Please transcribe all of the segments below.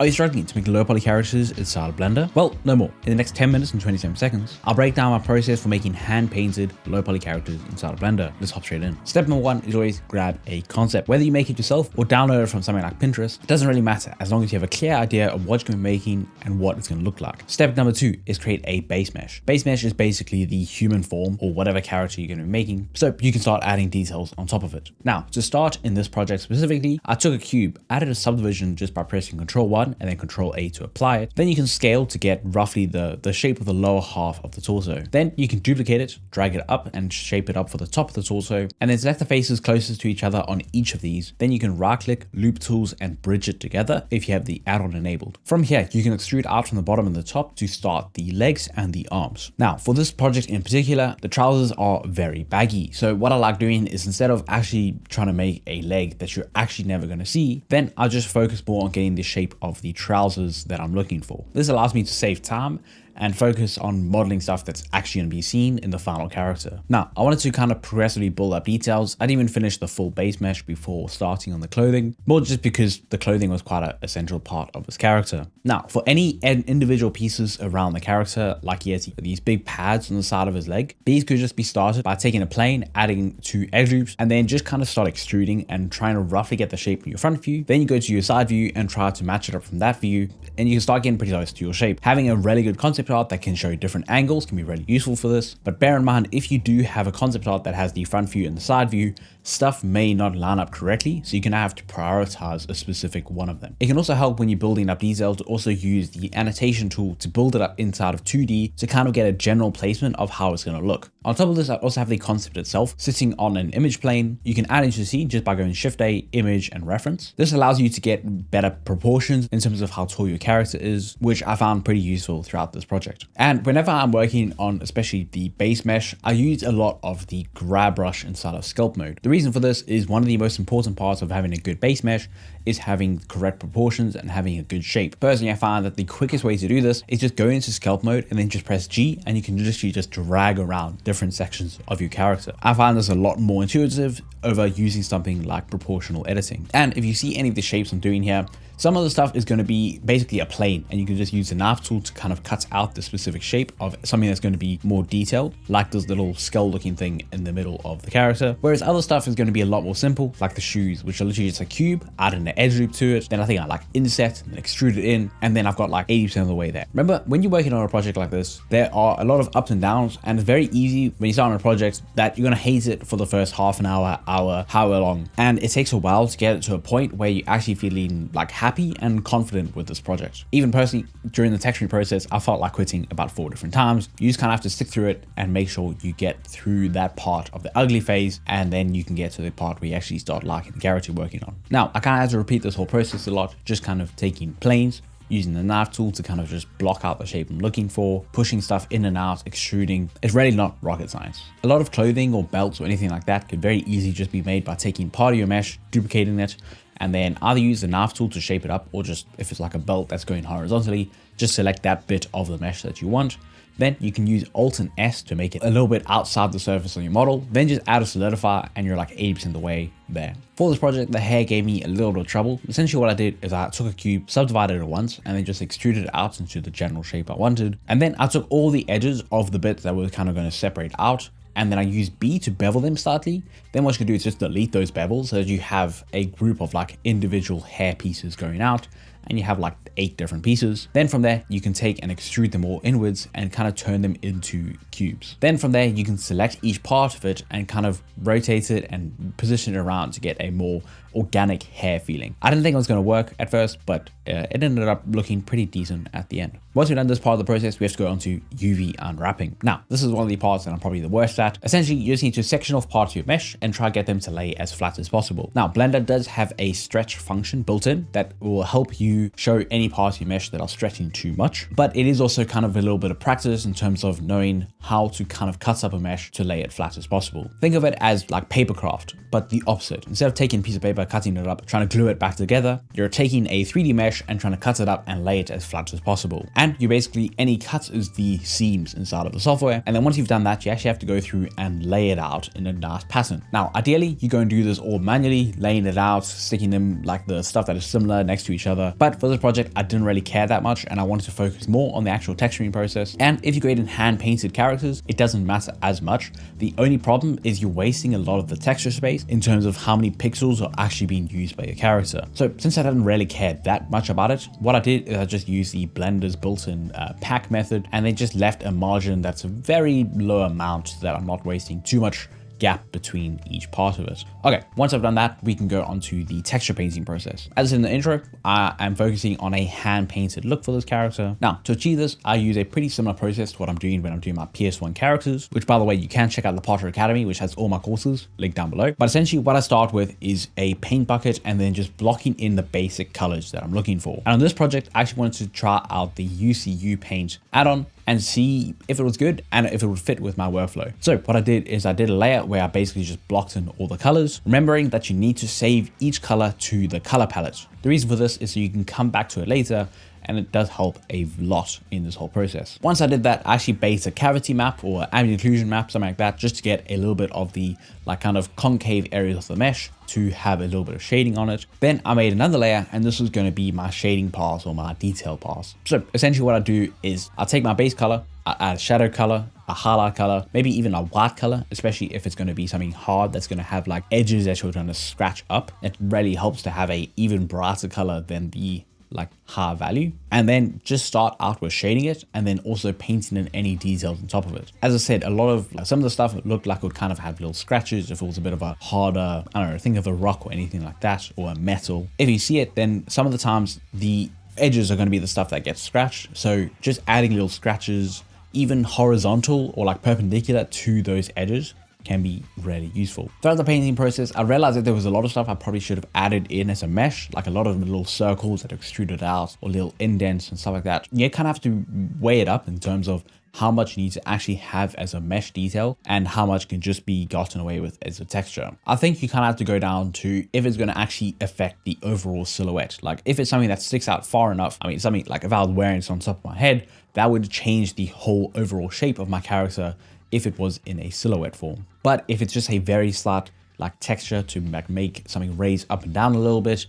Are you struggling to make low poly characters inside of Blender? Well, no more. In the next 10 minutes and 27 seconds, I'll break down my process for making hand-painted low poly characters inside of Blender. Let's hop straight in. Step number one is always grab a concept. Whether you make it yourself or download it from something like Pinterest, it doesn't really matter as long as you have a clear idea of what you're going to be making and what it's going to look like. Step number two is create a base mesh. Base mesh is basically the human form or whatever character you're going to be making, so you can start adding details on top of it. Now, to start in this project specifically, I took a cube, added a subdivision just by pressing Ctrl 1 and then Ctrl A to apply it. Then you can scale to get roughly the shape of the lower half of the torso. Then you can duplicate it, drag it up and shape it up for the top of the torso, and then select the faces closest to each other on each of these. Then you can right click, loop tools and bridge it together if you have the add-on enabled. From here, you can extrude out from the bottom and the top to start the legs and the arms. Now, for this project in particular, the trousers are very baggy. So what I like doing is instead of actually trying to make a leg that you're actually never going to see, then I just focus more on getting the shape of the trousers that I'm looking for. This allows me to save time and focus on modeling stuff that's actually going to be seen in the final character. Now, I wanted to kind of progressively build up details. I didn't even finish the full base mesh before starting on the clothing, more just because the clothing was quite an essential part of this character. Now, for any individual pieces around the character, like he has these big pads on the side of his leg, these could just be started by taking a plane, adding two edge loops, and then just kind of start extruding and trying to roughly get the shape in your front view. Then you go to your side view and try to match it up from that view, and you can start getting pretty close to your shape. Having a really good concept art that can show different angles can be really useful for this. But bear in mind, if you do have a concept art that has the front view and the side view, stuff may not line up correctly, so you're gonna have to prioritize a specific one of them. It can also help when you're building up detail to also use the annotation tool to build it up inside of 2D to kind of get a general placement of how it's gonna look. On top of this, I also have the concept itself sitting on an image plane. You can add into the scene just by going Shift A, Image, and Reference. This allows you to get better proportions in terms of how tall your character is, which I found pretty useful throughout this project. And whenever I'm working on especially the base mesh, I use a lot of the grab brush inside of sculpt mode. The reason for this is one of the most important parts of having a good base mesh is having correct proportions and having a good shape. Personally, I find that the quickest way to do this is just go into sculpt mode and then just press G, and you can literally just drag around different sections of your character. I find this a lot more intuitive over using something like proportional editing. And if you see any of the shapes I'm doing here, some of the stuff is going to be basically a plane, and you can just use the knife tool to kind of cut out the specific shape of something that's going to be more detailed, like this little skull looking thing in the middle of the character. Whereas other stuff is going to be a lot more simple, like the shoes, which are literally just a cube, add an edge loop to it. Then I think I like inset and extrude it in, and then I've got like 80% of the way there. Remember, when you're working on a project like this, there are a lot of ups and downs, and it's very easy when you start on a project that you're going to hate it for the first half an hour, however long. And it takes a while to get it to a point where you're actually feeling like happy and confident with this project. Even personally, during the texturing process, I felt like quitting about 4 different times. You just kind of have to stick through it and make sure you get through that part of the ugly phase, and then you can get to the part where you actually start liking the character you're working on. Now, I kind of had to repeat this whole process a lot, just kind of taking planes, using the knife tool to kind of just block out the shape I'm looking for, pushing stuff in and out, extruding. It's really not rocket science. A lot of clothing or belts or anything like that could very easily just be made by taking part of your mesh, duplicating it, and then either use the knife tool to shape it up, or just if it's like a belt that's going horizontally, just select that bit of the mesh that you want. Then you can use Alt and S to make it a little bit outside the surface on your model. Then just add a solidifier and you're like 80% of the way there. For this project, the hair gave me a little bit of trouble. Essentially what I did is I took a cube, subdivided it once, and then just extruded it out into the general shape I wanted. And then I took all the edges of the bits that were kind of going to separate out, and then I use B to bevel them slightly. Then what you can do is just delete those bevels so that you have a group of like individual hair pieces going out, and you have like 8 different pieces. Then from there, you can take and extrude them all inwards and kind of turn them into cubes. Then from there, you can select each part of it and kind of rotate it and position it around to get a more organic hair feeling. I didn't think it was going to work at first, but it ended up looking pretty decent at the end. Once we've done this part of the process, we have to go on to UV unwrapping. Now, this is one of the parts that I'm probably the worst at. Essentially, you just need to section off parts of your mesh and try to get them to lay as flat as possible. Now, Blender does have a stretch function built in that will help you show any parts of your mesh that are stretching too much, but it is also kind of a little bit of practice in terms of knowing how to kind of cut up a mesh to lay it flat as possible. Think of it as like papercraft, but the opposite. Instead of taking a piece of paper, cutting it up, trying to glue it back together, you're taking a 3D mesh mesh and trying to cut it up and lay it as flat as possible. And you basically, any cuts is the seams inside of the software. And then once you've done that, you actually have to go through and lay it out in a nice pattern. Now, ideally, you go and do this all manually, laying it out, sticking them like the stuff that is similar next to each other. But for this project, I didn't really care that much and I wanted to focus more on the actual texturing process. And if you create in hand painted characters, it doesn't matter as much. The only problem is you're wasting a lot of the texture space in terms of how many pixels are actually being used by your character. So since I didn't really care that much about it, what I did is I just used the Blender's built-in pack method, and they just left a margin that's a very low amount so that I'm not wasting too much gap between each part of it. Okay, once I've done that, we can go on to the texture painting process. As in the intro, I am focusing on a hand painted look for this character. Now, to achieve this, I use a pretty similar process to what I'm doing when I'm doing my PS1 characters, which by the way, you can check out the Potter Academy, which has all my courses linked down below. But essentially what I start with is a paint bucket and then just blocking in the basic colors that I'm looking for. And on this project, I actually wanted to try out the UCU paint add-on and see if it was good and if it would fit with my workflow. So what I did is I did a layer where I basically just blocked in all the colors, remembering that you need to save each color to the color palette. The reason for this is so you can come back to it later, and it does help a lot in this whole process. Once I did that, I actually based a cavity map or ambient occlusion map, something like that, just to get a little bit of the like kind of concave areas of the mesh to have a little bit of shading on it. Then I made another layer, and this was going to be my shading pass or my detail pass. So essentially what I do is I take my base color, I add a shadow color, a highlight color, maybe even a white color, especially if it's going to be something hard that's going to have like edges that you're trying to scratch up. It really helps to have a even brighter color than the like high value, and then just start out with shading it and then also painting in any details on top of it. As I said, a lot of like, some of the stuff looked like it would kind of have little scratches if it was a bit of a harder, I don't know, think of a rock or anything like that, or a metal. If you see it, then some of the times the edges are going to be the stuff that gets scratched. So just adding little scratches, even horizontal or like perpendicular to those edges, can be really useful. Throughout the painting process, I realized that there was a lot of stuff I probably should have added in as a mesh, like a lot of little circles that extruded out or little indents and stuff like that. You kind of have to weigh it up in terms of how much you need to actually have as a mesh detail and how much can just be gotten away with as a texture. I think you kind of have to go down to if it's going to actually affect the overall silhouette. Like if it's something that sticks out far enough, I mean, something like if I was wearing it on top of my head, that would change the whole overall shape of my character if it was in a silhouette form. But if it's just a very slight like texture to make something raise up and down a little bit,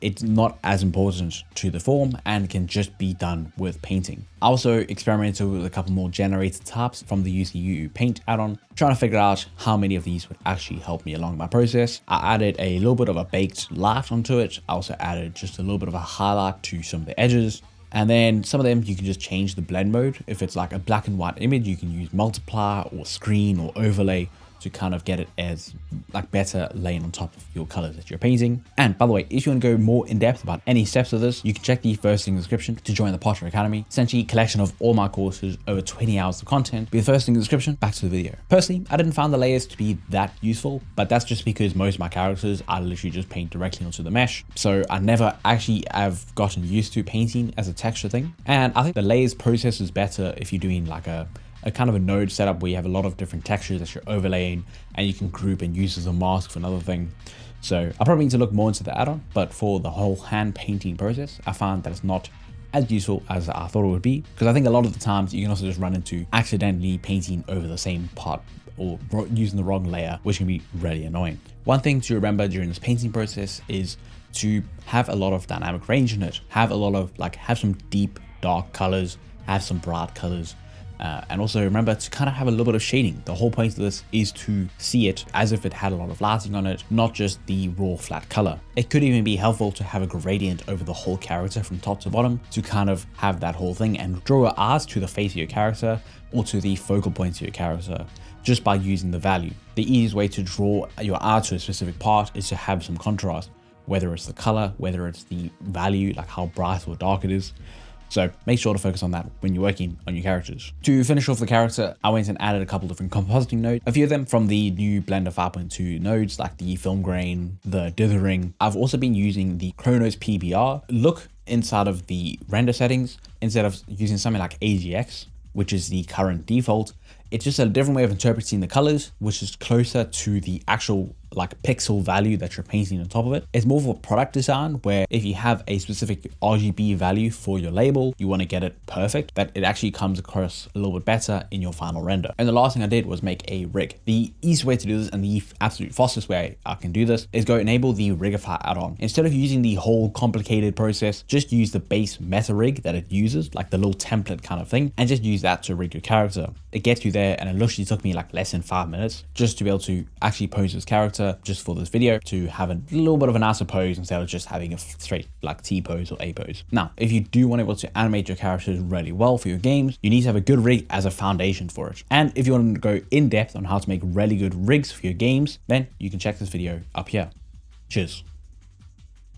it's not as important to the form and can just be done with painting. I also experimented with a couple more generated types from the UCU paint add-on, trying to figure out how many of these would actually help me along my process. I added a little bit of a baked light onto it. I also added just a little bit of a highlight to some of the edges. And then some of them you can just change the blend mode. If it's like a black and white image, you can use multiply or screen or overlay to kind of get it as like better laying on top of your colors that you're painting. And by the way, if you want to go more in depth about any steps of this, you can check the first link in the description to join the Potter Academy. Essentially a collection of all my courses, over 20 hours of content. Be the first link in the description. Back to the video. Personally, I didn't find the layers to be that useful, but that's just because most of my characters I literally just paint directly onto the mesh. So I never actually have gotten used to painting as a texture thing. And I think the layers process is better if you're doing like a kind of a node setup where you have a lot of different textures that you're overlaying and you can group and use as a mask for another thing. So I probably need to look more into the add-on, but for the whole hand painting process, I found that it's not as useful as I thought it would be, because I think a lot of the times you can also just run into accidentally painting over the same part or using the wrong layer, which can be really annoying. One thing to remember during this painting process is to have a lot of dynamic range in it, have some deep dark colors, have some bright colors. And also remember to kind of have a little bit of shading. The whole point of this is to see it as if it had a lot of lighting on it, not just the raw flat color. It could even be helpful to have a gradient over the whole character from top to bottom to kind of have that whole thing and draw your eyes to the face of your character or to the focal points of your character just by using the value. The easiest way to draw your eye to a specific part is to have some contrast, whether it's the color, whether it's the value, like how bright or dark it is. So make sure to focus on that when you're working on your characters. To finish off the character, I went and added a couple different compositing nodes, a few of them from the new Blender 5.2 nodes, like the film grain, the dithering. I've also been using the Chronos PBR look inside of the render settings. Instead of using something like AGX, which is the current default, It's just a different way of interpreting the colors, which is closer to the actual like pixel value that you're painting on top of it. It's more of a product design where if you have a specific RGB value for your label, you want to get it perfect, that it actually comes across a little bit better in your final render. And the last thing I did was make a rig. The easiest way to do this and the absolute fastest way I can do this is go enable the Rigify add-on. Instead of using the whole complicated process, just use the base meta rig that it uses, like the little template kind of thing, and just use that to rig your character. It gets you there, and it literally took me like less than 5 minutes just to be able to actually pose this character just for this video, to have a little bit of a nicer pose instead of just having a straight like T pose or A pose. Now, if you do want to be able to animate your characters really well for your games, you need to have a good rig as a foundation for it. And if you want to go in depth on how to make really good rigs for your games, then you can check this video up here. Cheers.